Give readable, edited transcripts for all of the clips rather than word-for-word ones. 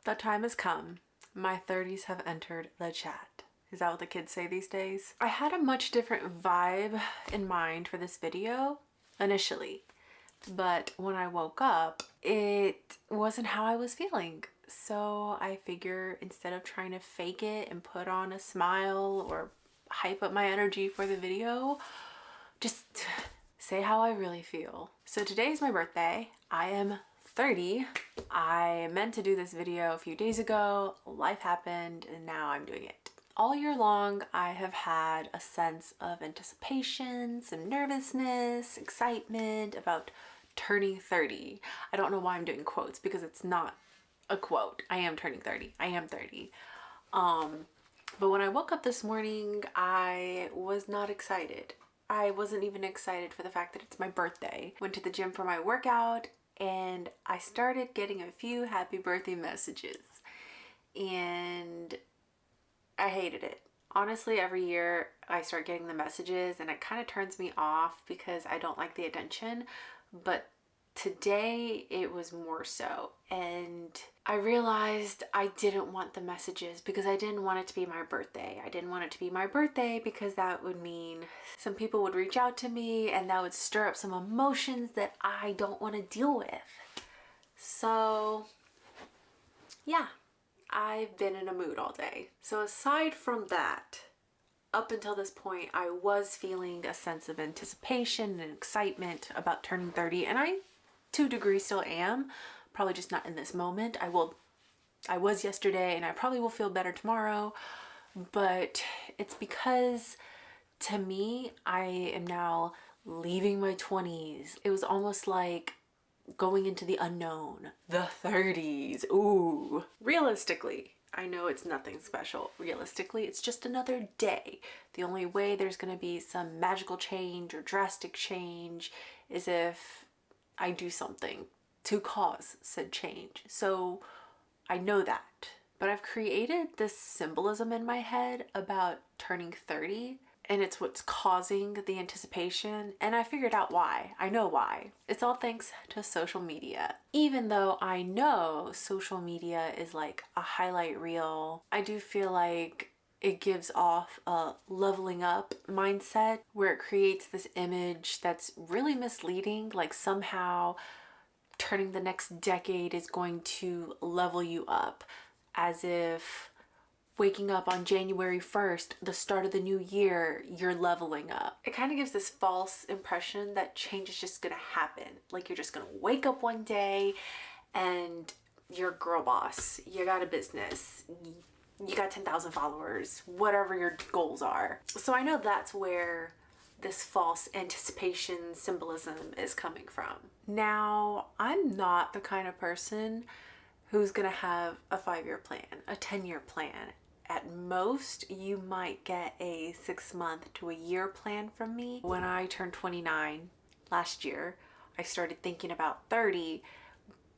The time has come. My 30s have entered the chat. Is that what the kids say these days? I had a much different vibe in mind for this video initially, but when I woke up, it wasn't how I was feeling. So I figure instead of trying to fake it and put on a smile or hype up my energy for the video, just say how I really feel. So today's my birthday. I am 30. I meant to do this video a few days ago. Life happened and now I'm doing it. All year long, I have had a sense of anticipation, some nervousness, excitement about turning 30. I don't know why I'm doing quotes because it's not a quote. I am turning 30. I am 30. But when I woke up this morning, I was not excited. I wasn't even excited for the fact that it's my birthday. Went to the gym for my workout and I started getting a few happy birthday messages and I hated it. Honestly, every year I start getting the messages and it kind of turns me off because I don't like the attention, but today it was more so. And I realized I didn't want the messages because I didn't want it to be my birthday. I didn't want it to be my birthday because that would mean some people would reach out to me and that would stir up some emotions that I don't want to deal with. So yeah, I've been in a mood all day. So aside from that, up until this point, I was feeling a sense of anticipation and excitement about turning 30, and I, to a degree, still am. Probably just not in this moment. I was yesterday, and I probably will feel better tomorrow, but it's because, to me, I am now leaving my 20s. It was almost like going into the unknown, the 30s. Ooh. Realistically, I know it's nothing special. Realistically, it's just another day. The only way there's going to be some magical change or drastic change is if I do something to cause said change. So I know that. But I've created this symbolism in my head about turning 30. And it's what's causing the anticipation. And I figured out why. I know why. It's all thanks to social media. Even though I know social media is like a highlight reel, I do feel like it gives off a leveling up mindset where it creates this image that's really misleading. Like somehow turning the next decade is going to level you up, as if waking up on January 1st, the start of the new year, you're leveling up. It kind of gives this false impression that change is just gonna happen. Like you're just gonna wake up one day and you're a girl boss, you got a business, you got 10,000 followers, whatever your goals are. So I know that's where this false anticipation symbolism is coming from. Now, I'm not the kind of person who's gonna have a 5-year plan, a 10-year plan. At most, you might get a 6-month to a year plan from me. When I turned 29 last year, I started thinking about 30,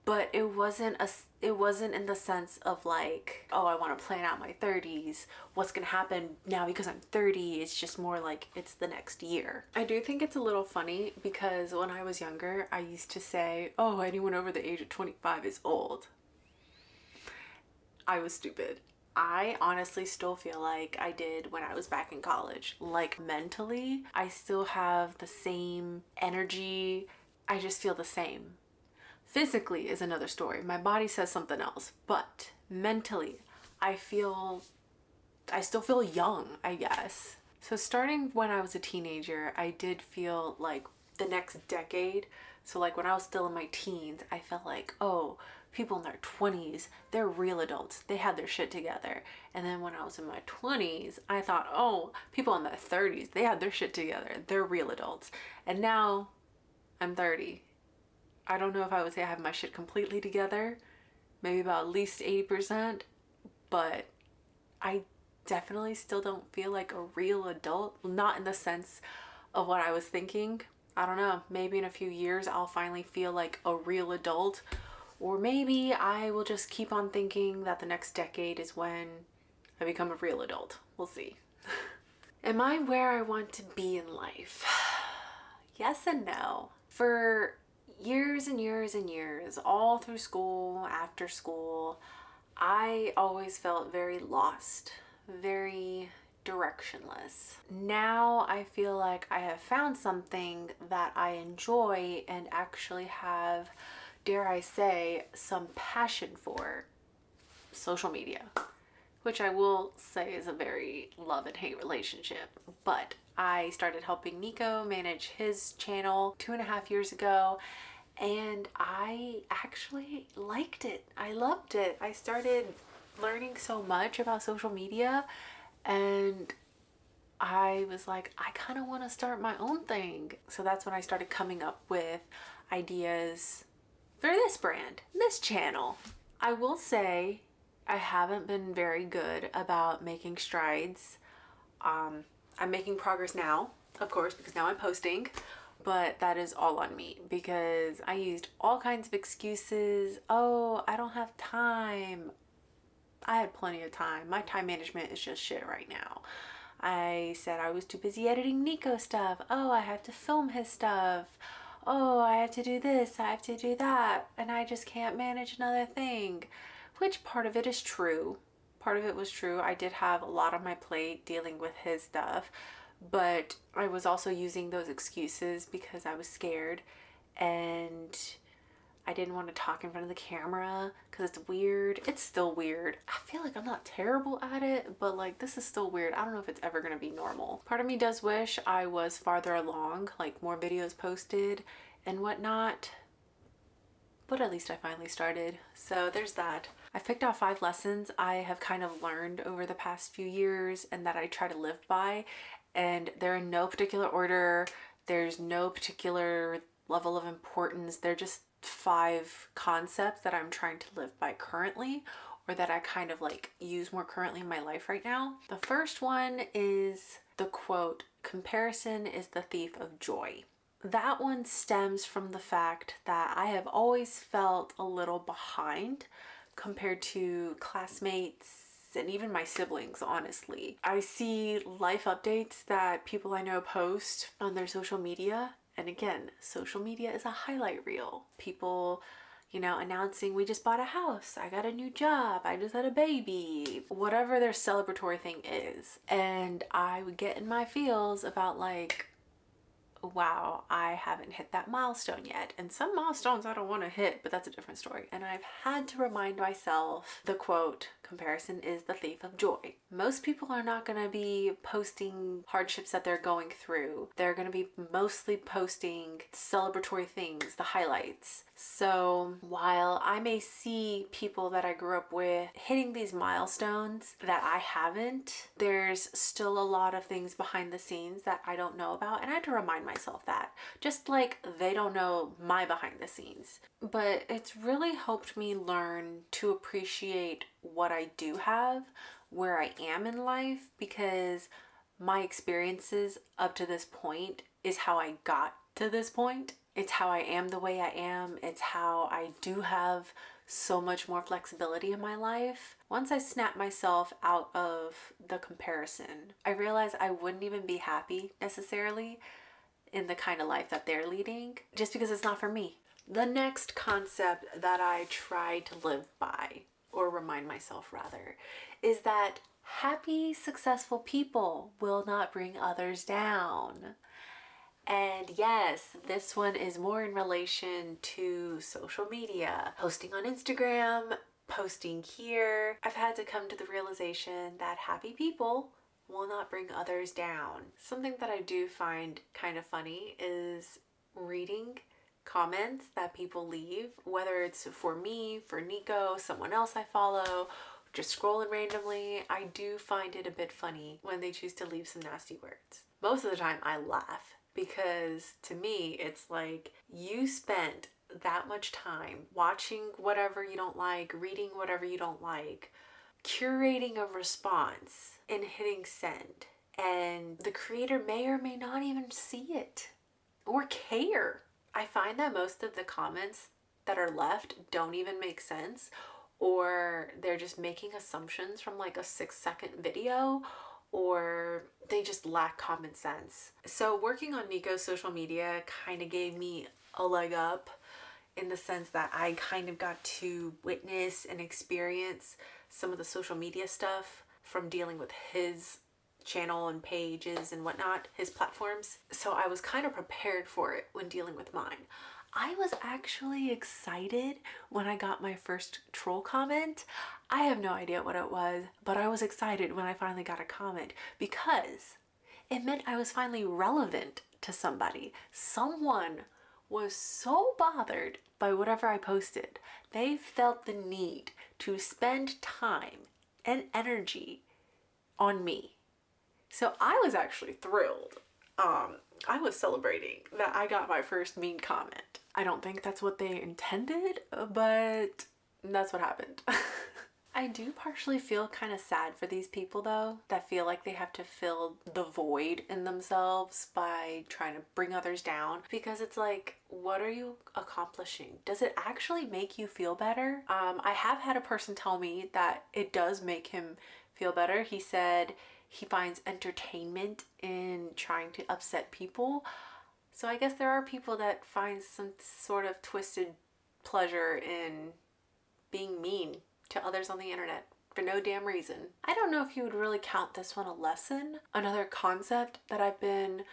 but it wasn't in the sense of like, oh, I want to plan out my 30s. What's gonna happen now because I'm 30? It's just more like it's the next year. I do think it's a little funny because when I was younger, I used to say, oh, anyone over the age of 25 is old. I was stupid. I honestly still feel like I did when I was back in college. Like mentally, I still have the same energy. I just feel the same. Physically is another story. My body says something else, but mentally, I still feel young, I guess. So starting when I was a teenager, I did feel like the next decade. So like when I was still in my teens, I felt like, oh, people in their 20s, they're real adults. They had their shit together. And then when I was in my 20s, I thought, oh, people in their 30s, they had their shit together. They're real adults. And now I'm 30. I don't know if I would say I have my shit completely together, maybe about at least 80%, but I definitely still don't feel like a real adult. Not in the sense of what I was thinking. I don't know, maybe in a few years I'll finally feel like a real adult, or maybe I will just keep on thinking that the next decade is when I become a real adult. We'll see. Am I where I want to be in life? Yes and no. For years and years and years, all through school, after school, I always felt very lost, very directionless. Now I feel like I have found something that I enjoy and actually have, dare I say, some passion for: social media, which I will say is a very love and hate relationship. But I started helping Nico manage his channel 2.5 years ago, and I actually liked it. I loved it. I started learning so much about social media, and I was like, I kind of want to start my own thing. So that's when I started coming up with ideas for this brand, this channel. I will say I haven't been very good about making strides. I'm making progress now, of course, because now I'm posting, but that is all on me because I used all kinds of excuses. Oh, I don't have time. I had plenty of time. My time management is just shit right now. I said I was too busy editing Nico stuff. Oh, I have to film his stuff. Oh, I have to do this, I have to do that, and I just can't manage another thing. Which part of it is true. Part of it was true. I did have a lot on my plate dealing with his stuff, but I was also using those excuses because I was scared and I didn't want to talk in front of the camera because it's weird. It's still weird. I feel like I'm not terrible at it, but like this is still weird. I don't know if it's ever going to be normal. Part of me does wish I was farther along, like more videos posted and whatnot, but at least I finally started. So there's that. I've picked out 5 lessons I have kind of learned over the past few years and that I try to live by, and they're in no particular order. There's no particular level of importance. They're just 5 concepts that I'm trying to live by currently, or that I kind of like use more currently in my life right now. The first one is the quote, "Comparison is the thief of joy." That one stems from the fact that I have always felt a little behind compared to classmates and even my siblings, honestly. I see life updates that people I know post on their social media. And again, social media is a highlight reel. People, announcing we just bought a house, I got a new job, I just had a baby, whatever their celebratory thing is. And I would get in my feels about like, wow, I haven't hit that milestone yet. And some milestones I don't want to hit, but that's a different story. And I've had to remind myself the quote, "Comparison is the thief of joy." Most people are not going to be posting hardships that they're going through. They're going to be mostly posting celebratory things, the highlights. So while I may see people that I grew up with hitting these milestones that I haven't, there's still a lot of things behind the scenes that I don't know about. And I had to remind myself that, just like they don't know my behind the scenes. But it's really helped me learn to appreciate what I do have, where I am in life, because my experiences up to this point is how I got to this point. It's how I am the way I am. It's how I do have so much more flexibility in my life. Once I snap myself out of the comparison, I realized I wouldn't even be happy necessarily in the kind of life that they're leading, just because it's not for me. The next concept that I try to live by, or remind myself rather, is that happy, successful people will not bring others down. And yes, this one is more in relation to social media, posting on Instagram, posting here. I've had to come to the realization that happy people will not bring others down. Something that I do find kind of funny is reading comments that people leave, whether it's for me, for Nico, someone else I follow, just scrolling randomly. I do find it a bit funny when they choose to leave some nasty words. Most of the time I laugh, because to me it's like, you spent that much time watching whatever you don't like, reading whatever you don't like, curating a response and hitting send, and the creator may or may not even see it or care. I find that most of the comments that are left don't even make sense, or they're just making assumptions from like a 6-second video, or they just lack common sense. So working on Nico's social media kind of gave me a leg up in the sense that I kind of got to witness and experience some of the social media stuff from dealing with his channel and pages and whatnot, his platforms. So I was kind of prepared for it when dealing with mine. I was actually excited when I got my first troll comment. I have no idea what it was, but I was excited when I finally got a comment because it meant I was finally relevant to somebody. Someone was so bothered by whatever I posted. They felt the need to spend time and energy on me. So I was actually thrilled. I was celebrating that I got my first mean comment. I don't think that's what they intended, but that's what happened. I do partially feel kind of sad for these people though, that feel like they have to fill the void in themselves by trying to bring others down, because it's like, what are you accomplishing? Does it actually make you feel better? I have had a person tell me that it does make him feel better. He said he finds entertainment in trying to upset people. So I guess there are people that find some sort of twisted pleasure in being mean to others on the internet for no damn reason. I don't know if you would really count this one a lesson. Another concept that I've been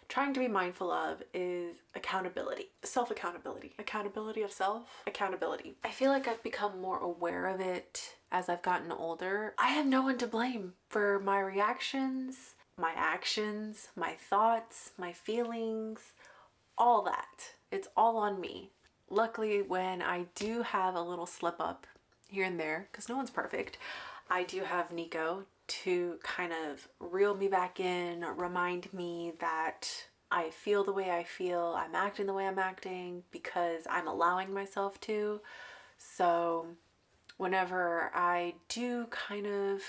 trying to be mindful of is accountability. Self-accountability. Accountability of self. Accountability. I feel like I've become more aware of it as I've gotten older. I have no one to blame for my reactions, my actions, my thoughts, my feelings, all that. It's all on me. Luckily, when I do have a little slip up here and there, because no one's perfect, I do have Nico to kind of reel me back in, remind me that I feel the way I feel, I'm acting the way I'm acting because I'm allowing myself to. So whenever I do kind of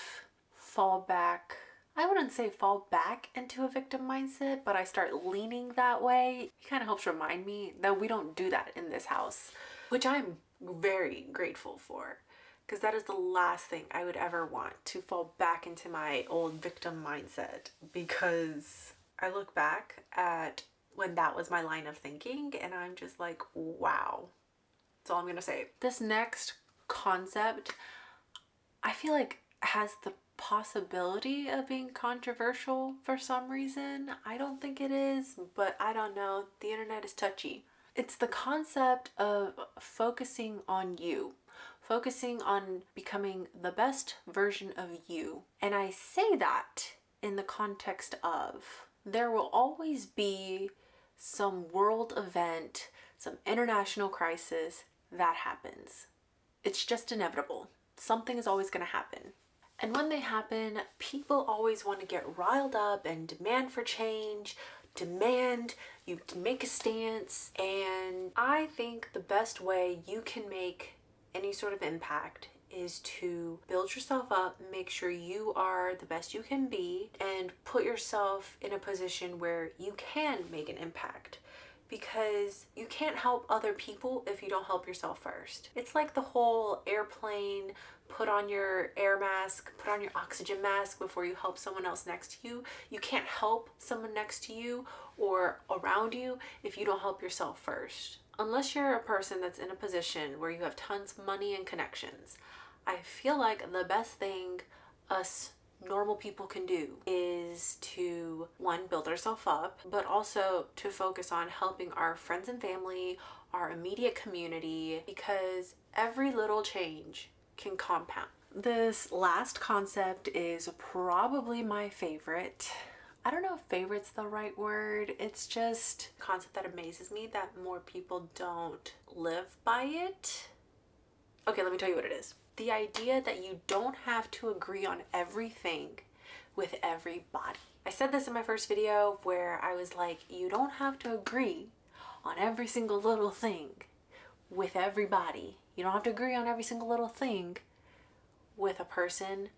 fall back, I wouldn't say fall back into a victim mindset, but I start leaning that way, it kind of helps remind me that we don't do that in this house, which I'm very grateful for, because that is the last thing I would ever want, to fall back into my old victim mindset, because I look back at when that was my line of thinking and I'm just like, wow. That's all I'm gonna say. This next concept, I feel like has the possibility of being controversial for some reason. I don't think it is, but I don't know. The internet is touchy. It's the concept of focusing on you, focusing on becoming the best version of you. And I say that in the context of there will always be some world event, some international crisis that happens. It's just inevitable. Something is always going to happen. And when they happen, people always want to get riled up and demand for change, demand you to make a stance. And I think the best way you can make any sort of impact is to build yourself up, make sure you are the best you can be, and put yourself in a position where you can make an impact. Because you can't help other people if you don't help yourself first. It's like the whole airplane, put on your air mask, put on your oxygen mask before you help someone else next to you. You can't help someone next to you or around you if you don't help yourself first. Unless you're a person that's in a position where you have tons of money and connections. I feel like the best thing us normal people can do is to, one, build ourselves up, but also to focus on helping our friends and family, our immediate community, because every little change can compound. This last concept is probably my favorite. I don't know if favorite's the right word. It's just a concept that amazes me that more people don't live by it. Okay, let me tell you what it is. The idea that you don't have to agree on everything with everybody. I said this in my first video where I was like, you don't have to agree on every single little thing with everybody. You don't have to agree on every single little thing with a person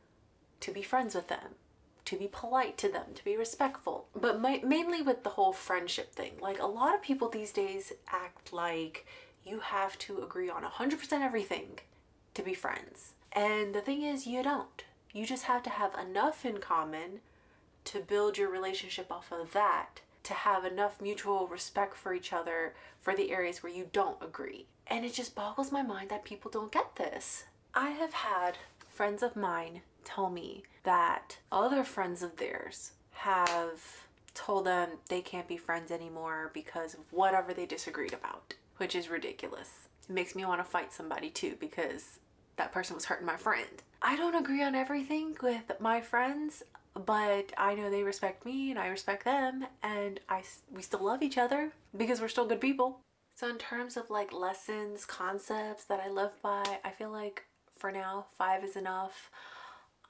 to be friends with them, to be polite to them, to be respectful. But mainly with the whole friendship thing. Like, a lot of people these days act like you have to agree on 100% everything to be friends. And the thing is, you don't. You just have to have enough in common to build your relationship off of that to have enough mutual respect for each other for the areas where you don't agree. And it just boggles my mind that people don't get this. I have had friends of mine tell me that other friends of theirs have told them they can't be friends anymore because of whatever they disagreed about, which is ridiculous. It makes me want to fight somebody too, because that person was hurting my friend. I don't agree on everything with my friends, but I know they respect me and I respect them, and we still love each other because we're still good people. So in terms of like lessons, concepts that I live by, I feel like for now 5 is enough.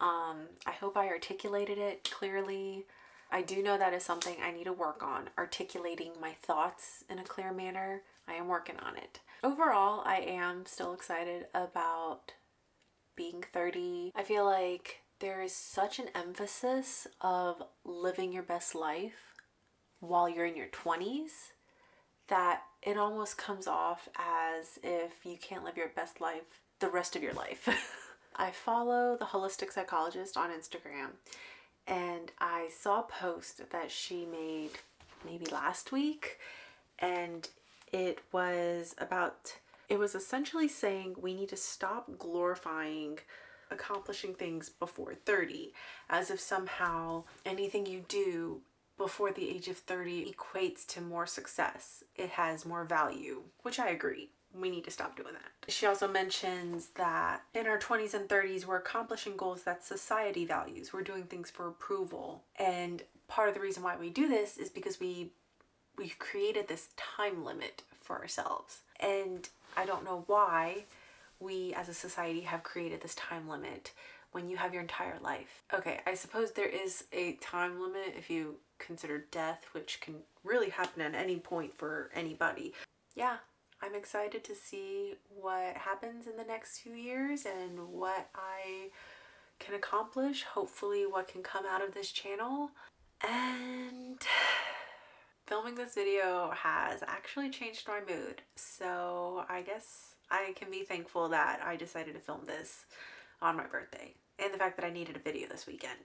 I hope I articulated it clearly. I do know that is something I need to work on, articulating my thoughts in a clear manner. I am working on it. Overall, I am still excited about being 30. I feel like there is such an emphasis of living your best life while you're in your 20s that it almost comes off as if you can't live your best life the rest of your life. I follow the Holistic Psychologist on Instagram, and I saw a post that she made maybe last week, and it was essentially saying we need to stop glorifying accomplishing things before 30, as if somehow anything you do before the age of 30 equates to more success. It has more value, which I agree. We need to stop doing that. She also mentions that in our 20s and 30s, we're accomplishing goals that society values. We're doing things for approval. And part of the reason why we do this is because we've created this time limit for ourselves. And I don't know why we as a society have created this time limit when you have your entire life. Okay, I suppose there is a time limit if you consider death, which can really happen at any point for anybody. Yeah, I'm excited to see what happens in the next few years and what I can accomplish. Hopefully what can come out of this channel. And filming this video has actually changed my mood. So I guess I can be thankful that I decided to film this on my birthday, and the fact that I needed a video this weekend.